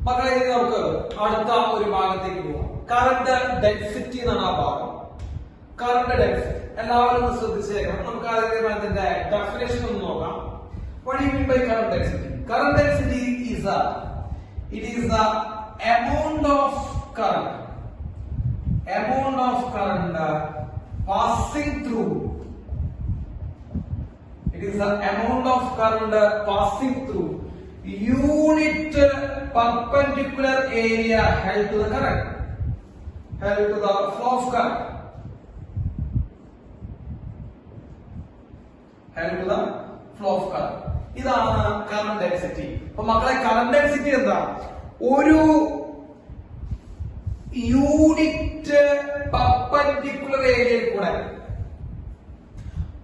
മക്കളെ നമുക്ക് അടുത്ത ഒരു ഭാഗത്തേക്ക് പോവാം. കറണ്ട് ഡെൻസിറ്റി എന്നാണ് ആ ഭാഗം. കറണ്ട് ഡെൻസിറ്റി എല്ലാവരും ശ്രദ്ധിച്ചേക്കണം. നമുക്ക് അതിന്റെ ഡെഫിനേഷൻ ഒന്ന് നോക്കാം. What do you mean by current density? Current density is the amount of current passing through. It is the amount of current passing through unit perpendicular area held to the current, held to the flow of current, held to the flow of current. ഇതാണ് current density. അപ്പൊ മക്കളെ current density എന്താ? ഒരു unit perpendicular ഏരിയയിൽ കൂടെ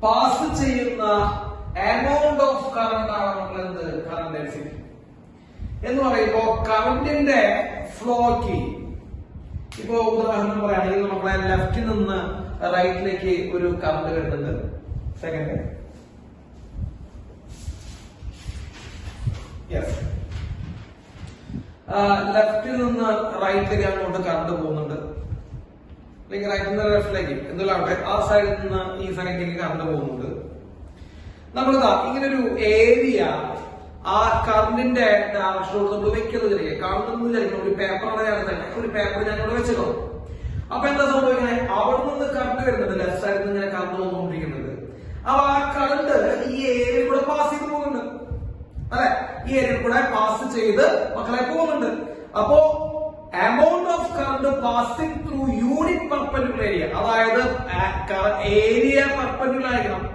pass ചെയ്യുന്ന amount of current ആണ് നമ്മൾ എന്ത് കറന്റ് ഡെൻസിറ്റി എന്ന് പറയുമ്പോ കറന്റിന്റെ ഫ്ലോക്ക് ഇപ്പോ ഉദാഹരണം പറയുകയാണെങ്കിൽ നമ്മളെ ലെഫ്റ്റിൽ നിന്ന് റൈറ്റിലേക്ക് ഒരു കറന്റ് വരുന്നുണ്ട്. സെക്കൻഡ് ലെഫ്റ്റിൽ നിന്ന് റൈറ്റിലേക്ക് അങ്ങോട്ട് കറണ്ട് പോകുന്നുണ്ട്, അല്ലെങ്കിൽ റൈറ്റിൽ നിന്ന് ലെഫ്റ്റിലേക്ക് എന്തുകൊണ്ടാവട്ടെ ആ സൈഡിൽ നിന്ന് ഈ സൈഡിലേക്ക് കറണ്ട് പോകുന്നുണ്ട്. നമ്മളിതാ ഇങ്ങനൊരു ഏരിയ ആ കറണ്ടിന്റെ ഡയറക്ഷനോട് നമ്മൾ വെക്കുന്നത് കാണുന്നു വിചാരിക്കണം. ഒരു പേപ്പറാണ് തന്നെ ഒരു പേപ്പർ ഞങ്ങൾ വെച്ചല്ലോ. അപ്പൊ എന്താ സംഭവിക്കുന്നത്? അവിടെ നിന്ന് കറണ്ട് വരുന്നുണ്ട്, ലെഫ്റ്റ് സൈഡിൽ നിന്ന് ഇങ്ങനെ കറണ്ട് വന്നുകൊണ്ടിരിക്കുന്നുണ്ട്. അപ്പൊ ആ കറണ്ട് ഈ ഏരിയയിൽ കൂടെ പാസ് ചെയ്ത് പോകുന്നുണ്ട്, അല്ലെ? ഈ ഏരിയയിൽ കൂടെ പാസ് ചെയ്ത് മക്കളെ പോകുന്നുണ്ട്. അപ്പോ amount of current passing through unit perpendicular area, അതായത് ഏരിയ പെർപെൻഡിക്കുലർ ആയിരിക്കണം,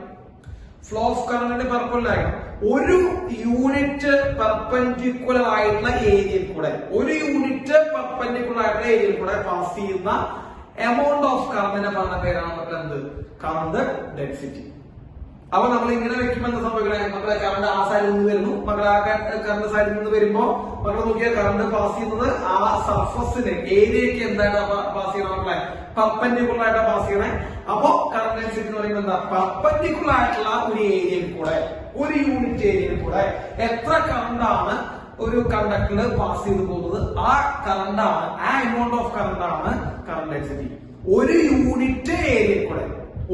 ഫ്ലോ ഓഫ് കറണ്ടിന്റെ പെർപെൻഡിക്കുലർ ആയിരിക്കണം. ഒരു യൂണിറ്റ് പെർപെൻഡിക്കുലർ ആയിട്ടുള്ള ഏരിയയിൽ കൂടെ, ഒരു യൂണിറ്റ് പെർപെൻഡിക്കുലർ ആയിട്ടുള്ള ഏരിയയിൽ കൂടെ പാസ് ചെയ്യുന്ന എമൗണ്ട് ഓഫ് കറണ്ടിനെ പറഞ്ഞ പേരാണ് മക്കളെ എന്ത് കറണ്ട് ഡെൻസിറ്റി. അപ്പൊ നമ്മൾ ഇങ്ങനെ വെക്കുമ്പോൾ എന്താ സംഭവിക്കണേ? മക്കളെ കറണ്ട് ആ സൈഡിൽ നിന്ന് വരുന്നു, മക്കളെ ആ കറണ്ട് സൈഡിൽ നിന്ന് വരുമ്പോ മക്കൾ നോക്കിയാൽ കറണ്ട് പാസ് ചെയ്യുന്നത് ആ സർഫസിന് ഏരിയക്ക് എന്താണ് പാസ് ചെയ്യണം മക്കളെ? പെർപെൻഡിക്കുലർ ആയിട്ട് പാസ് ചെയ്യണേ. അപ്പോ കറണ്ട് ഡെൻസിറ്റി എന്ന് പറയുന്നത് എന്താ? പെർപെൻഡിക്കുലർ ആയിട്ടുള്ള ഒരു ഏരിയയിൽ കൂടെ, ഒരു യൂണിറ്റ് ഏരിയയിൽ കൂടെ എത്ര കറണ്ടാണ് ഒരു കണ്ടക്ടറിൽ പാസ് ചെയ്ത് പോകുന്നത്, ആ കറണ്ടാണ്, ആ എമൗണ്ട് ഓഫ് കറണ്ടാണ് കറണ്ട് ഡെൻസിറ്റി. ഒരു യൂണിറ്റ് ഏരിയയിൽ കൂടെ,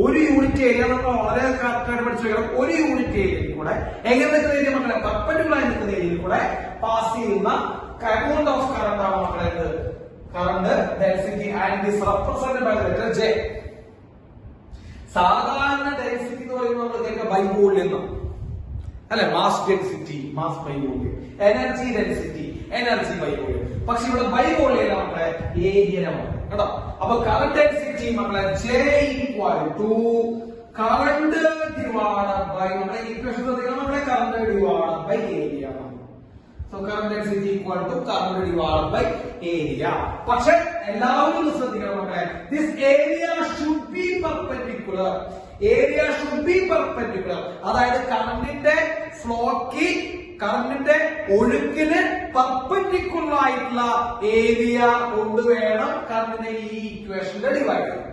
ഒരു യൂണിറ്റ് ഏരിയ നമ്മൾ വളരെ കറക്റ്റായിട്ട് പഠിച്ചു വെക്കണം. ഒരു യൂണിറ്റ് ഏരിയയിൽ കൂടെ എങ്ങനെ നിൽക്കുന്ന ഏരിയ മക്കളെ? പെർപെൻഡിക്കുലർ ആയി നിൽക്കുന്ന ഏരിയയിൽ കൂടെ പാസ് ചെയ്യുന്ന എമൗണ്ട് ഓഫ് കറണ്ട് ആണ് മക്കളെ current density. And this represented by the letter J. സാധാരണ ഡെൻസിറ്റി എന്ന് പറയുമ്പോൾ നമ്മൾ കേൾക്കുക ബൈ വോളിയം, അല്ലെ? Mass density, mass by volume. Energy density, energy by volume. പക്ഷെ ഇവിടെ ബൈ വോളിയം മക്കളെ ഏരിയമാണ് കേട്ടോ. അപ്പൊ കറന്റ് ഡെൻസിറ്റി മക്കളെ J equal to current divided by, നമ്മുടെ ഇക്വേഷൻ ശ്രദ്ധിക്കണം, നമ്മുടെ current divided by area. So current density equal to current divided by area. പക്ഷെ എല്ലാവരും ശ്രദ്ധിക്കണം മക്കളെ, this area should be perpendicular. Area should be perpendicular, അതായത് കറണ്ടിന്റെ ഫ്ലോക്ക്, കറണ്ടിന്റെ ഒഴുക്കിന് പെർപെൻഡിക്കുലർ ആയിട്ടുള്ള ഏരിയ കൊണ്ടുവേണം കറണ്ടിനെ ഈ ഇക്വേഷനിൽ ഡിവൈഡ് ചെയ്യാൻ.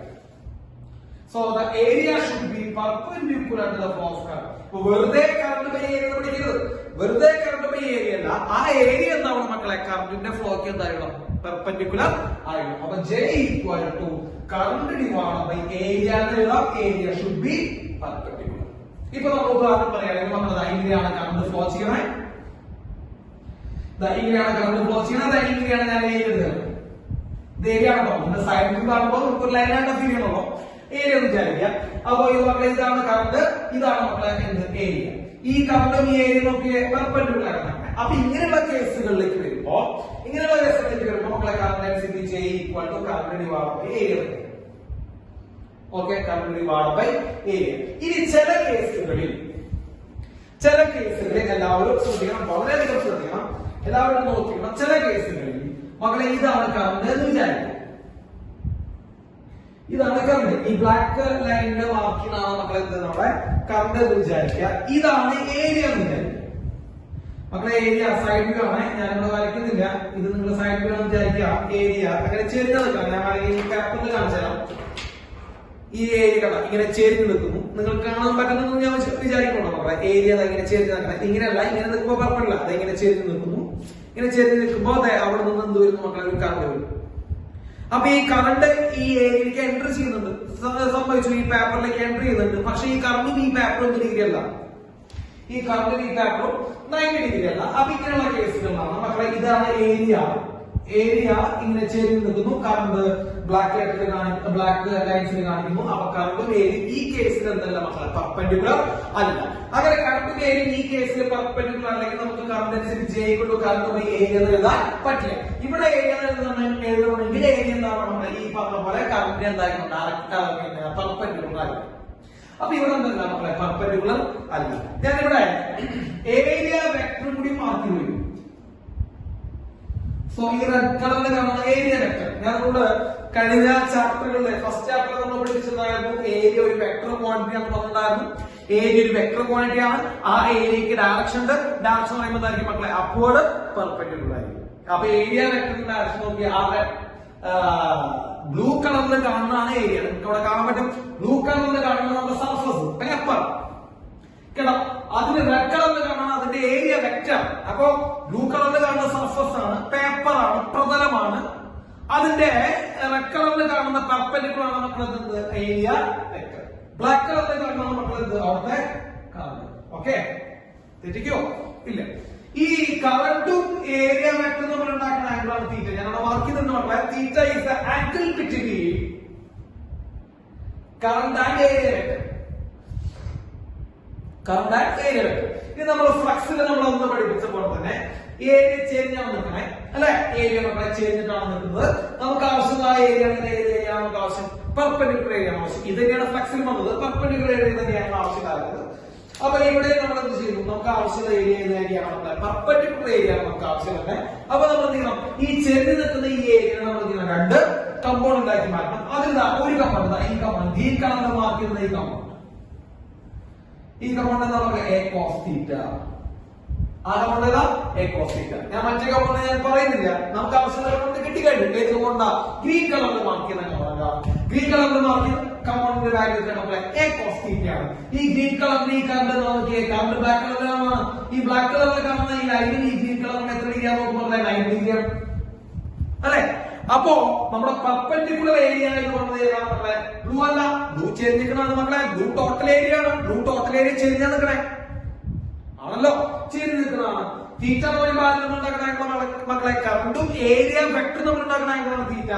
So the area should be perpendicular to the flow of current. ഇപ്പൊ വെറുതെ കറണ്ട് ബൈ ഏരിയ പഠിക്കരുത്, വെറുതെ കറണ്ട് ബൈ ഏരിയ അല്ല, ആ ഏരിയ എന്താണ് മക്കളെ? കറണ്ടിന്റെ ഫ്ലോക്ക് എന്തായിരിക്കണം? പെർപെൻഡിക്കുലർ ആയിരിക്കണം. അപ്പൊ J equal to current divided by area എന്നുള്ള ഏരിയ ഷുഡ് ബി പെർപെൻഡിക്കുലർ. ഇപ്പൊ നമ്മൾ ഉദാഹരണം പറയുകയാണെങ്കിൽ നമ്മൾ ഇങ്ങനെയാണ് കറണ്ട് ഫ്ലോ ചെയ്യണേ, ഇങ്ങനെയാണ് കറണ്ട് ഫ്ലോ ചെയ്യണത്, ഇങ്ങനെയാണ് ഞാൻ ഏരിയ എടുക്കുന്നത്. ഇത് ഏരിയ ആണോ? നമ്മുടെ സൈഡിൽ നിന്ന് കാണുമ്പോൾ നമുക്ക് ഒരു ലൈനായിട്ട് ഫീൽ ചെയ്യണമല്ലോ, ഏരിയ എന്ന് വിചാരിക്കുക. അപ്പൊ ഇത് മക്കളെ ഇതാണ് കറണ്ട്, ഇതാണ് മക്കളെ എന്ത് ഏരിയ. ഈ കറണ്ടും ഈ ഏരിയ നോക്കിയ പെർപെൻഡിക്കുലർ ആണ്. അപ്പൊ ഇങ്ങനെയുള്ള കേസുകളിലേക്ക് വരുമ്പോ മക്കളെ current density J equal to current divided by area. Okay, current divided by area. ഇനി ചില കേസുകളിൽ എല്ലാവരും ശ്രദ്ധിക്കണം, വളരെയധികം ശ്രദ്ധിക്കണം, എല്ലാവരും നോക്കിക്കണം. ചില കേസുകളിൽ മക്കളെ ഇതാണ് കറണ്ട് എന്ന് വിചാരിക്കും, ഇതാണ് കറണ്ട്. ഈ ബ്ലാക്ക് ലൈനിന്റെ മാർക്കിനാണ് മക്കളെ എന്ത് നമ്മുടെ കറണ്ട് എന്ന് വിചാരിക്കുക. ഇതാണ് ഏരിയ എന്ന് വിചാരിക്കുക. മക്കളെ ഏരിയ സൈഡ് വ്യൂ ആണ്, ഞാനിവിടെ വരയ്ക്കുന്നില്ല, ഇത് നിങ്ങൾ സൈഡ് വ്യൂ ആണെന്ന് വിചാരിക്കുക. ഏരിയ അങ്ങനെ ചെരിഞ്ഞ് നിൽക്കണം. ഞാൻ ഈ പേപ്പറിൽ കാണിച്ചു തരാം. ഈ ഏരിയ കണ്ട ഇങ്ങനെ ചെരിഞ്ഞ് നിൽക്കുന്നു, നിങ്ങൾക്ക് കാണാൻ പറ്റുന്നത് ഞാൻ വിചാരിക്കണോ മക്കളെ? ഏരിയ ഇങ്ങനെ ചെരിഞ്ഞ് നിൽക്കണം, ഇങ്ങനെയല്ല, ഇങ്ങനെ നിൽക്കുമ്പോൾ കുഴപ്പമില്ല, അതെങ്ങനെ ചെരിഞ്ഞ് നിൽക്കുന്നു. ഇങ്ങനെ ചെരിഞ്ഞ് നിൽക്കുമ്പോൾ അവിടെ നിന്ന് എന്ത് വരുന്നു മക്കളെ, ഒരു കറണ്ട് വരും. അപ്പൊ ഈ കറണ്ട് ഈ ഏരിയയിലേക്ക് എൻട്രി ചെയ്യുന്നുണ്ട്. സംഭവിച്ചു, ഈ പേപ്പറിലേക്ക് എൻട്രി ചെയ്യുന്നുണ്ട്. പക്ഷെ ഈ കറണ്ടും ഈ പേപ്പറും 1 ഡിഗ്രി അല്ല, ഈ കറണ്ടും ഈ പേപ്പറും 90 ഡിഗ്രി അല്ല. അപ്പൊ ഇങ്ങനെയുള്ള കേസുകളാണ് മക്കളെ. ഇതാണ് ഏരിയ. ഏരിയ ഇങ്ങനെ ചേർന്ന് നിൽക്കുന്നു, കറണ്ട് ബ്ലാക്ക് ലൈൻസിൽ കാണിക്കുന്നു. അപ്പൊ കറണ്ടും ഏരിയ ഈ കേസിൽ എന്തല്ല മക്കളെ, പെർപെൻഡിക്കുലർ അല്ല. അങ്ങനെ കറണ്ടും ഏരിയ ഈ കേസിൽ പെർപെൻഡിക്കുലർ അല്ലെങ്കിൽ നമുക്ക് കറണ്ട് അനുസരിച്ച് ജയിക്കുള്ളൂ, കറണ്ട് ഏരിയ എന്ന് എഴുതാൻ പറ്റില്ല. ഇവിടെ ഏരിയ എഴുതണമെങ്കിൽ ഏരിയ എന്താണ്, ഈ പറഞ്ഞ പോലെ കറണ്ട് എന്തായിരുന്നു, പെർപെൻഡിക്കുലർ അല്ല. അപ്പൊ ഇവിടെ എന്തല്ല മക്കളെ, പെർപെൻഡിക്കുലർ അല്ല. ഞാനിവിടെ ഏരിയ വെക്ടർ കൂടി മാറ്റി വരും. സോ ഈ റെഡ് കളറിൽ കാണുന്ന ഏരിയ വെക്ടർ, ഞാനോട് കഴിഞ്ഞ ചാപ്റ്ററുകളിലെ ഫസ്റ്റ് ചാപ്റ്റർ നമ്മൾ പഠിച്ചതായിരുന്നു ഏരിയ ഒരു വെക്ടർ ക്വാണ്ടിറ്റി എന്ന് പറഞ്ഞിട്ടുണ്ടായിരുന്നു. ഏരിയ ഒരു വെക്ടർ ക്വാണ്ടിറ്റി ആണ്. ആ ഏരിയക്ക് ഡയറക്ഷൻ ഉണ്ട്. ഡയറക്ഷൻ പറയുമ്പോൾ എന്തായിരിക്കും മക്കളെ, അപ്വേർഡ് പെർപെൻഡിക്കുലർ ആയിരിക്കും. അപ്പൊ ഏരിയ വെക്ടറിന്റെ ഡയറക്ഷൻ നോക്കി ബ്ലൂ കളറിൽ കാണുന്നതാണ് ഏരിയ. നിങ്ങൾക്ക് അവിടെ കാണാൻ പറ്റും. ബ്ലൂ കളറിൽ കാണുന്ന നമ്മുടെ സർഫസ് പേപ്പർ കേട്ടോ. അതിന് റെഡ് കളറിൽ കാണുന്ന അതിന്റെ ഏരിയ വെക്ടർ. അപ്പോ ബ്ലൂ കളറിൽ കാണുന്ന സർഫസ് ആണ്, പേപ്പർ ആണ്, പ്രതലമാണ്. അതിന്റെ റെഡ് കളറിൽ കാണുന്ന പെർപെൻഡിക്കുലർ ആണ് മക്കളെ ഏരിയ വെക്ടർ. ബ്ലാക്ക് കളറിൽ കാണുന്ന മക്കളെ അവിടുത്തെ കറണ്ട്. ഓക്കെ, തെറ്റിക്കോ ഇല്ല. ഈ കറണ്ടും ഏരിയ വെക്ടർ നമ്മൾ ഉണ്ടാക്കുന്ന ആംഗിളാണ് തീറ്റ. ഞാനവിടെ മാർക്ക് ചെയ്തിട്ടുണ്ട് മക്കളെ. Theta is the angle between current and area vector. Current and area vector. ഇത് നമ്മൾ ഫ്ലക്സിൽ നമ്മൾ ഒന്ന് പഠിപ്പിച്ച പോലെ തന്നെ ഏരിയ ചേഞ്ചാണ് നിൽക്കണേ അല്ലെ. ഏരിയ മക്കളെ ചേഞ്ചിട്ടാണ് നിൽക്കുന്നത്. നമുക്ക് ആവശ്യമായ ഏരിയ നമുക്ക് ആവശ്യം പെർപെൻഡിക്കുലർ ഏരിയ ആവശ്യം. ഇത് തന്നെയാണ് ഫ്ലക്സിൽ വന്നത്. പെർപെൻഡിക്കുലർ ഏരിയ തന്നെയാണ് ആവശ്യമാകുന്നത്. അപ്പൊ ഇവിടെ നമ്മൾ എന്ത് ചെയ്തു, നമുക്ക് ആവശ്യമുള്ള ഏരിയ ഏരിയയാണ് പെർപെൻഡിക്കുലർ ഏരിയ നമുക്ക് ആവശ്യമുള്ളത്. അപ്പൊ നമ്മൾ എന്ത് ചെയ്യണം, ഈ ചെറിയ നിൽക്കുന്ന ഈ ഏരിയ നമ്മൾ എന്ത് ചെയ്യണം, 2 കമ്പോണന്റ് ആക്കി മാറ്റണം. അതിൽ ഒരു കമ്പോണന്റ്, ഈ കമ്പോണന്റ് ഗ്രീൻ കളറിൽ മാർക്ക് ചെയ്യുന്ന ഈ കമ്പോണന്റ്, ഈ കമ്പോണന്റ് നമുക്ക് എ കോസ് തീറ്റ. ആ കമ്പോണന്റ് ഏതാ, എ കോസ് തീറ്റ. ഞാൻ മറ്റേ കമ്പോണന്റ് ഞാൻ പറയുന്നില്ല, നമുക്ക് ആവശ്യമുള്ള കമ്പോണന്റ് കിട്ടിക്കഴിഞ്ഞു. ഏത് കമ്പോണന്റാ, ഗ്രീൻ കളറിൽ മാർക്ക് ചെയ്യുന്ന കമ്പോണന്റ്. ഗ്രീൻ കളറിൽ മാർക്ക് ചെയ്യുന്ന കമ്പോണന്റ് വാല്യൂ നമുക്ക് എ കോസ് തീറ്റ ആണ്. ഈ ഗ്രീൻ കളറിൽ ഈ കറണ്ട് നോക്കിയേ, കറണ്ട് ബ്ലാക്ക് കളറിലാണ്. ഈ ബ്ലാക്ക് കളറിൽ കാണുന്ന ഈ ലൈനിൽ ഈ ഗ്രീൻ കളറിന് എത്ര ഡിഗ്രി ആണ് നോക്കുമ്പോൾ 90 ഡിഗ്രിയാണ് അല്ലെ. അപ്പോ നമ്മുടെ പെർപെൻഡിക്കുലർ ഏരിയ എന്ന് പറഞ്ഞത് ഏതാണ് മക്കളെ, ബ്ലൂ അല്ല. ബ്ലൂ ചേർന്നിരിക്കുന്നതാണ് മക്കളെ, ബ്ലൂ ടോട്ടൽ ഏരിയ ആണ്. ബ്ലൂ ടോട്ടൽ ഏരിയ ചേർന്നാ നിൽക്കണേ ആണല്ലോ, ചേർന്ന് നിൽക്കുന്നതാണ്. തീറ്റ എന്ന് പറയുമ്പോൾ ഉണ്ടാക്കുന്ന മക്കളെ കറണ്ടും ഏരിയ വെക്ടർ നമ്മൾ ഉണ്ടാക്കുന്ന തീറ്റ.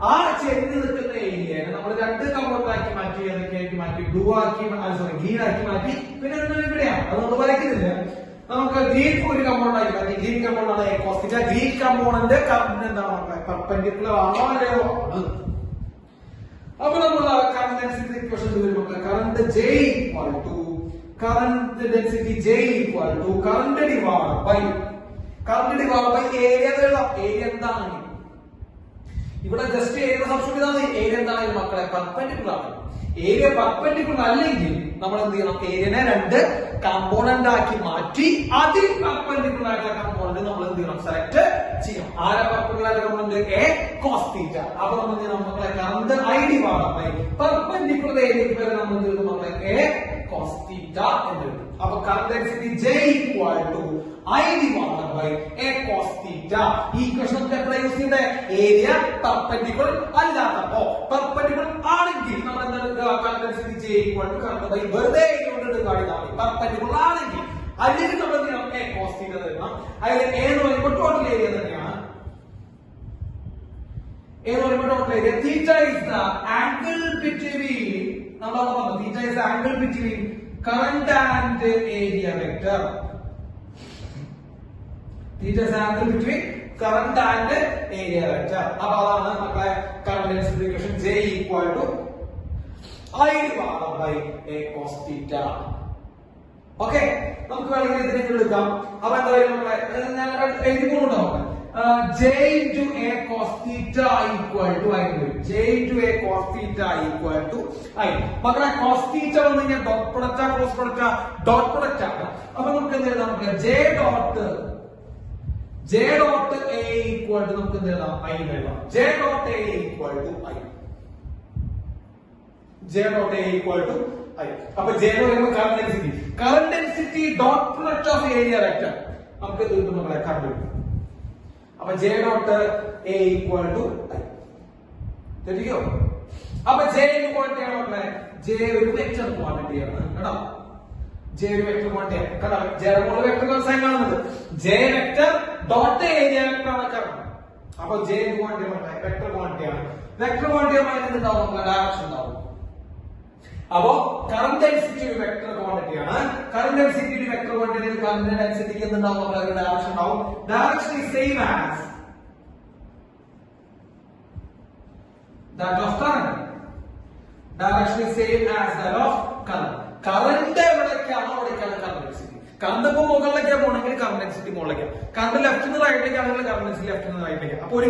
ആ ചേർന്ന് നിൽക്കുന്ന ഏരിയ നമ്മൾ 2 കമ്പോണന്റ് ആക്കി മാറ്റി, ഏതൊക്കെയാക്കി മാറ്റി, ബ്ലൂ ആക്കി, സോറി ഗ്രീൻ ആക്കി മാറ്റി. പിന്നെ ഇവിടെയാണ് അത് നമ്മൾ വരയ്ക്കുന്നില്ല. നമുക്ക് ഗ്രീൻ ഒരു കമ്പോണന്റ് ആക്കി മാറ്റി. ഗ്രീൻ കമ്പോണന്റ് ആണ് a cos theta. Green component current എന്താണ് പെർപെൻഡിക്കുലർ ആണോ അല്ലയോ. അപ്പൊ നമ്മൾ കറണ്ട് ഡെൻസിറ്റി ഇക്വേഷൻ വരുമ്പോൾ current J equal to current density J equal to current divide by area. Area എന്താണ് ഇവിടെ, ജസ്റ്റ് ഏരിയ സബ്സ്റ്റിറ്റ്യൂട്ട് ചെയ്താൽ മതി. ഏരിയ എന്താണ് മക്കളെ, പെർപെൻഡിക്കുലർ ആണ്. ഏരിയ പെർപെൻഡിക്കുലർ അല്ലെങ്കിൽ നമ്മൾ എന്ത് ചെയ്യണം, ഏരിയനെ 2 കമ്പോണന്റ് ആക്കി മാറ്റി അതിൽ പെർപെൻഡിക്കുലർ ആയിട്ടുള്ള കമ്പോണന്റ് നമ്മൾ എന്ത് ചെയ്യണം, സെലക്ട് ചെയ്യണം. ആരെ പെർപെൻഡിക്കുലർ ആയിട്ടുള്ള കമ്പോണന്റ്, എ കോസ് തീറ്റ. അപ്പൊ നമ്മൾ എന്ത് ചെയ്യണം മക്കളെ, current I divide by perpendicular ഏരിയക്ക് വരെ നമ്മൾ എന്ത് ചെയ്തു മക്കളെ, എ കോസ് തീറ്റ എന്ന് എഴുതും. അപ്പൊ current density J equal to I divided by a cos theta. ഈ ഇക്വേഷൻ എപ്പോഴാണ് യൂസ് ചെയ്യേണ്ടത്, ഏരിയ പെർപെൻഡിക്കുലർ അല്ലാത്തപ്പോ. പെർപെൻഡിക്കുലർ ആണെങ്കിൽ നമ്മൾ എന്താണ്, current density J equal to current by വെറുതെ കൊണ്ട് കാണിച്ചാൽ മതി. പെർപെൻഡിക്കുലർ ആണെങ്കിൽ, അല്ലെങ്കിൽ നമ്മൾ എന്ത് ചെയ്യണം, a cos theta തരണം. അതിൽ a എന്ന് പറയുമ്പോൾ ടോട്ടൽ ഏരിയ തന്നെയാണ്. a എന്ന് പറയുമ്പോൾ total area. theta is the angle between, നമ്മൾ പറഞ്ഞു theta is the angle between current and area vector. Theta is the angle between current and area vector. അപ്പൊ അതാണ് മക്കളെ current density equation J equal to I divided by a cos theta. Okay, നമുക്ക് വേണമെങ്കിൽ ഇതിനെ എടുക്കാം. അപ്പൊ എന്താ പറയുക മക്കളെ, ഞാൻ എഴുതി പോകുന്നുണ്ടോ, J into a cos theta equal to I. J into a cos theta equal to I. മക്കളെ cos theta വന്നു കഴിഞ്ഞാൽ dot product, cross product, dot product ആണ്. അപ്പൊ നമുക്ക് എന്ത് എഴുതാം, J dot A equal to നമുക്ക് എന്ത് എഴുതാം, I എഴുതാം. J dot A equal to I. J dot A equal to I. അപ്പൊ J എന്ന് പറയുമ്പോൾ current density dot product of area vector. നമുക്ക് ഇത് മക്കളെ കണ്ടു. അപ്പൊ J dot A equal to I. തെറ്റിക്കോ? അപ്പൊ ജെ എന്ത് ക്വാണ്ടിറ്റി ആണ് മക്കളെ? ജെ ഒരു വെക്ടർ ക്വാണ്ടിറ്റി ആണ് കേട്ടോ. ജെ ഒരു വെക്ടർ ക്വാണ്ടിറ്റി ആണ് കേട്ടോ. ജെ വെക്ടർ സൈൻ കാണുന്നത് J vector dot area vector ആണ് കാരണം. അപ്പൊ ജെ എന്ത് ക്വാണ്ടിറ്റി ആണ്? വെക്ടർ ക്വാണ്ടിറ്റി ആണ്. വെക്ടർ ക്വാണ്ടിറ്റി ആയിട്ട് എന്താവും? ഡയറക്ഷൻ ഉണ്ടാവും. അപ്പോ കറന്റ് ഡെൻസിറ്റി ഒരു വെക്ടർ ക്വാണ്ടിറ്റി ആണ്. കറന്റ് ഡെൻസിറ്റി ഒരു വെക്ടർ ക്വാണ്ടിറ്റി. കറന്റ് ഡെൻസിറ്റിക്ക് എന്തുണ്ടാവും? ഡയറക്ഷൻ ഉണ്ടാവും. Direction is same as that of current. Direction is same as that of current. Current എവിടേക്കാണോ അവിടേക്കാണ് കറന്റ് ഡെൻസിറ്റി. കറണ്ട് ഇപ്പൊ മുകളിലേക്കാണ് പോകണമെങ്കിൽ കറന്റ് ഡെൻസിറ്റി മുകളിലേക്കാണ്. കറണ്ട് ലെഫ്റ്റ് നിന്ന് റൈറ്റിലേക്കാണെങ്കിൽ കറന്റ് ഡെൻസിറ്റി ലെഫ്റ്റ് നിന്ന് റൈറ്റിലേക്ക്. അപ്പൊ ഒരു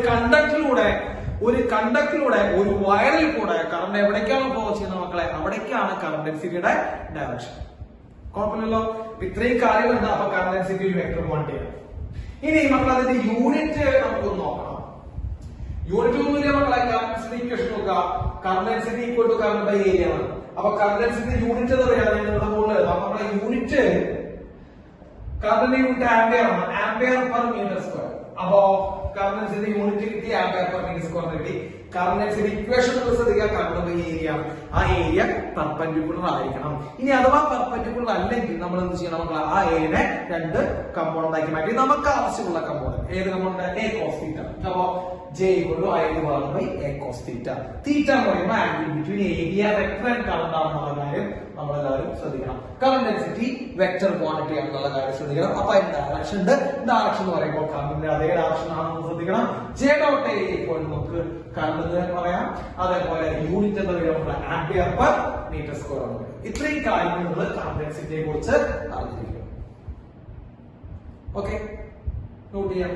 കണ്ടക്ടറിലൂടെ ഒരു വയറിൽ കൂടെ കറണ്ട് എവിടേക്കാണ് ഫ്ലോ ചെയ്യുന്ന മക്കളെ? അവിടേക്കാണ് കറന്റ് ഡെൻസിറ്റിയുടെ ഡയറക്ഷൻ. കുഴപ്പമില്ലല്ലോ. ഇത്രയും കാര്യങ്ങളുണ്ട്. അപ്പൊ കറന്റ് ഡെൻസിറ്റി ഒരു വെക്ടർ ക്വാണ്ടിറ്റിയാണ്. ഇനി മക്കൾ അതിന്റെ യൂണിറ്റ് നമുക്കൊന്ന് നോക്കണം. യൂണിറ്റ് ഒന്നുമില്ല മക്കളെ. കറന്റ് ഇക്വേഷൻ നോക്കുക. Current density equal to current by area ആണ്. അപ്പൊ കറന്റ് ഡെൻസിറ്റി യൂണിറ്റ് എന്ന് പറയാതെ നമ്മുടെ മുകളിൽ നമ്മുടെ യൂണിറ്റ് കറന്റ് യൂണിറ്റ് ആംപിയർ ആണ്. Ampere per metre square. അപ്പോ കറന്റ് ഡെൻസിറ്റി യൂണിറ്റ് കിട്ടി, ആംപിയർ പെർ മീറ്റർ സ്ക്വയർ കിട്ടി. കറന്റ് ഡെൻസിറ്റി ഇക്വേഷൻ ശ്രദ്ധിക്കുക. കറന്റ് ബൈ ഏരിയ ആണ്. ആ ഏരിയ പെർപെൻഡിക്കുലർ ആയിരിക്കണം. ഇനി അഥവാ പെർപെൻഡിക്കുലർ അല്ലെങ്കിൽ നമ്മൾ എന്ത് ചെയ്യണം? നമ്മൾ ആ ഏരിയനെ രണ്ട് കമ്പോണന്റ് ആക്കി മാറ്റി നമുക്ക് ആവശ്യമുള്ള കമ്പോണന്റ്. ഏത് കമ്പോണന്റ്? എ കോസ് തീറ്റ. അപ്പോ J equal to I divided by A cos theta. Theta എന്ന് പറയുമ്പോൾ angle between area vector and current ആണെന്നുള്ള കാര്യം നമ്മളെല്ലാവരും ശ്രദ്ധിക്കണം. കറന്റ് ഡെൻസിറ്റി വെക്ടർ ക്വാണ്ടിറ്റി ആണെന്നുള്ള കാര്യം ശ്രദ്ധിക്കണം. അപ്പൊ അതിന് ഡയറക്ഷൻ ഉണ്ട്. ഡയറക്ഷൻ എന്ന് പറയുമ്പോൾ കറന്റിന്റെ അതേ ഡയറക്ഷൻ ആണെന്ന് ശ്രദ്ധിക്കണം. J dot A equal നമുക്ക് കറന്റ് എന്ന് പറയാം. അതേപോലെ യൂണിറ്റ് എന്ന് പറയുമ്പോൾ ആംപിയർ പെർ മീറ്റർ സ്ക്വയർ ആണ്. ഇത്രയും കാര്യങ്ങൾ നിങ്ങൾ കറന്റ് ഡെൻസിറ്റിയെ കുറിച്ച് അറിഞ്ഞിരിക്കണം. ഓക്കെ, നോട്ട് ചെയ്യാം.